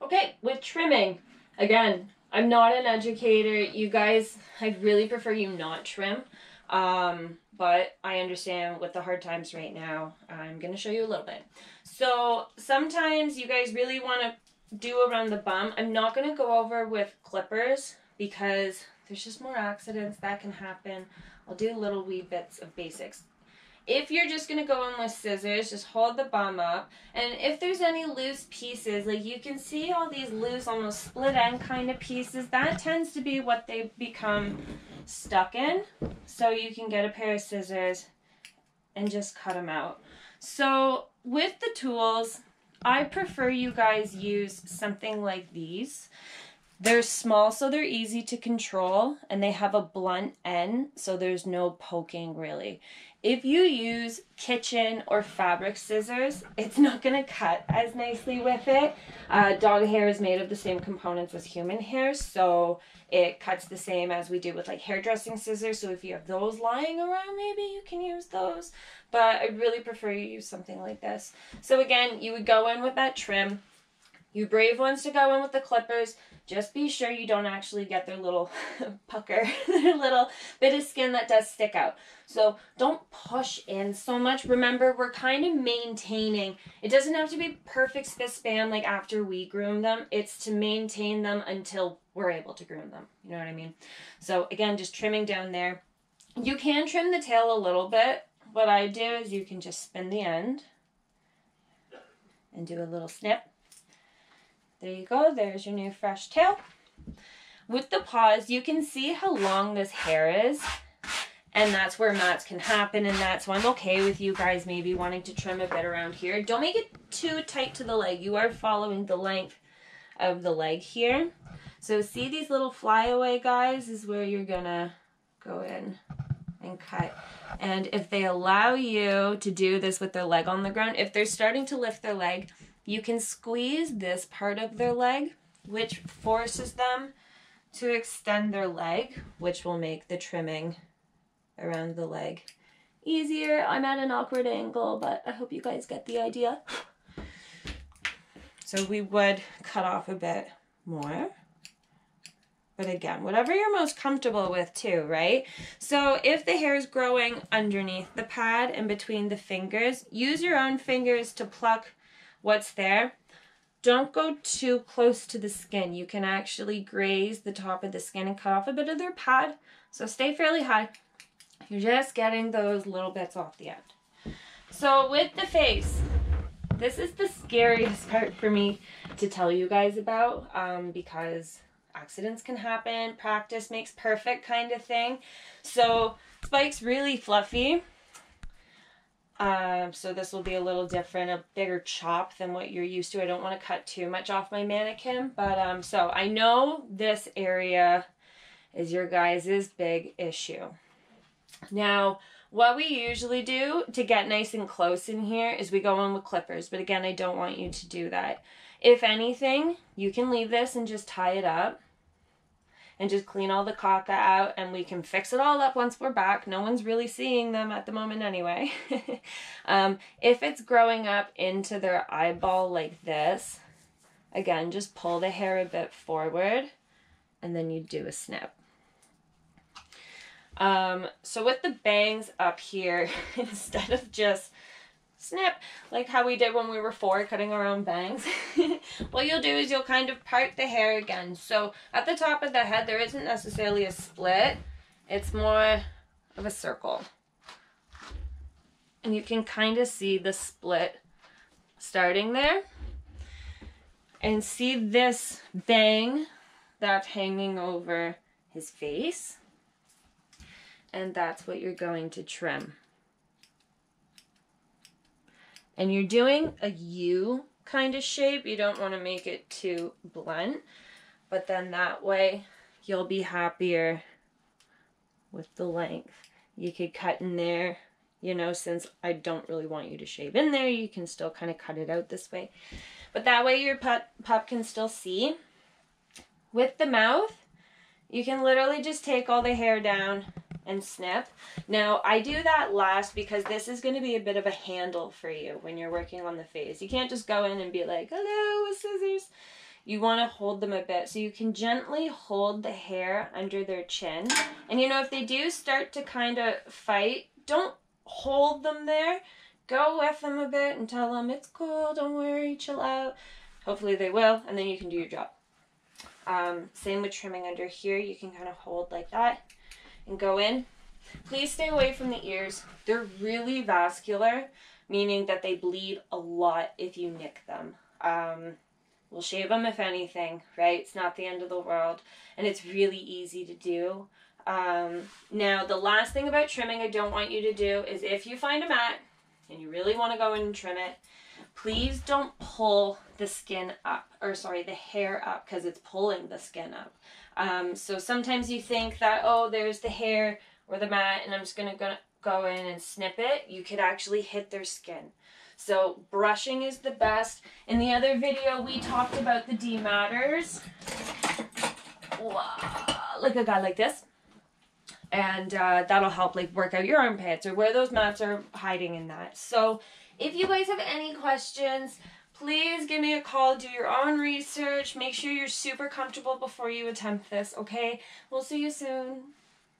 Okay, with trimming, again, I'm not an educator. You guys, I really prefer you not trim. But I understand with the hard times right now, I'm going to show you a little bit. So sometimes you guys really want to do around the bum. I'm not going to go over with clippers because there's just more accidents that can happen. I'll do little wee bits of basics. If you're just going to go in with scissors, just hold the bum up. And if there's any loose pieces, like you can see all these loose, almost split end kind of pieces, that tends to be what they become stuck in. So you can get a pair of scissors and just cut them out. So with the tools, I prefer you guys use something like these. They're small, so they're easy to control, and they have a blunt end, so there's no poking really. If you use kitchen or fabric scissors, it's not going to cut as nicely with it. Dog hair is made of the same components as human hair, so it cuts the same as we do with like hairdressing scissors. So if you have those lying around, maybe you can use those. But I really prefer you use something like this. So again, you would go in with that trim. You brave ones to go in with the clippers. Just be sure you don't actually get their little pucker, their little bit of skin that does stick out. So don't push in so much. Remember, we're kind of maintaining. It doesn't have to be perfect spit-span like after we groom them. It's to maintain them until we're able to groom them. You know what I mean? So again, just trimming down there. You can trim the tail a little bit. What I do is you can just spin the end and do a little snip. There you go, there's your new fresh tail. With the paws, you can see how long this hair is, and that's where mats can happen, and that's why I'm okay with you guys maybe wanting to trim a bit around here. Don't make it too tight to the leg. You are following the length of the leg here. So see these little flyaway guys is where you're gonna go in and cut. And if they allow you to do this with their leg on the ground, if they're starting to lift their leg, you can squeeze this part of their leg, which forces them to extend their leg, which will make the trimming around the leg easier. I'm at an awkward angle, but I hope you guys get the idea. So we would cut off a bit more. But again, whatever you're most comfortable with too, right? So if the hair is growing underneath the pad and between the fingers, use your own fingers to pluck what's there. Don't go too close to the skin. You can actually graze the top of the skin and cut off a bit of their pad. So stay fairly high. You're just getting those little bits off the end. So with the face, this is the scariest part for me to tell you guys about because accidents can happen. Practice makes perfect kind of thing. So Spike's really fluffy. So this will be a little different, a bigger chop than what you're used to. I don't want to cut too much off my mannequin, but so I know this area is your guys' big issue. Now, what we usually do to get nice and close in here is we go in with clippers, but again, I don't want you to do that. If anything, you can leave this and just tie it up and just clean all the caca out, and we can fix it all up once we're back. No one's really seeing them at the moment anyway. If it's growing up into their eyeball like this, again, just pull the hair a bit forward, and then you do a snip. So with the bangs up here, instead of just snip, like how we did when we were 4 cutting our own bangs, what you'll do is you'll kind of part the hair again. So at the top of the head, there isn't necessarily a split. It's more of a circle. And you can kind of see the split starting there. And see this bang that's hanging over his face. And that's what you're going to trim. And you're doing a U kind of shape. You don't want to make it too blunt, but then that way you'll be happier with the length. You could cut in there, you know, since I don't really want you to shave in there, you can still kind of cut it out this way. But that way your pup can still see. With the mouth, you can literally just take all the hair down and snip. Now, I do that last because this is going to be a bit of a handle for you when you're working on the face. You can't just go in and be like, hello, with scissors. you want to hold them a bit. So you can gently hold the hair under their chin. And you know, if they do start to kind of fight, don't hold them there. Go with them a bit and tell them, it's cool, don't worry, chill out. Hopefully they will, and then you can do your job. Same with trimming under here. You can kind of hold like that and go in. Please stay away from the ears. They're really vascular, meaning that they bleed a lot if you nick them. We'll shave them if anything, right? It's not the end of the world, and it's really easy to do. Now, the last thing about trimming I don't want you to do is if you find a mat and you really want to go in and trim it, please don't pull the skin up, or sorry, the hair up, because it's pulling the skin up. So sometimes you think that, oh, there's the hair or the mat, and I'm just going to go in and snip it. You could actually hit their skin. So brushing is the best. In the other video, we talked about the dematters. Like a guy like this. And that'll help like work out your armpits or where those mats are hiding in that. So if you guys have any questions, please give me a call, do your own research, make sure you're super comfortable before you attempt this, okay? We'll see you soon.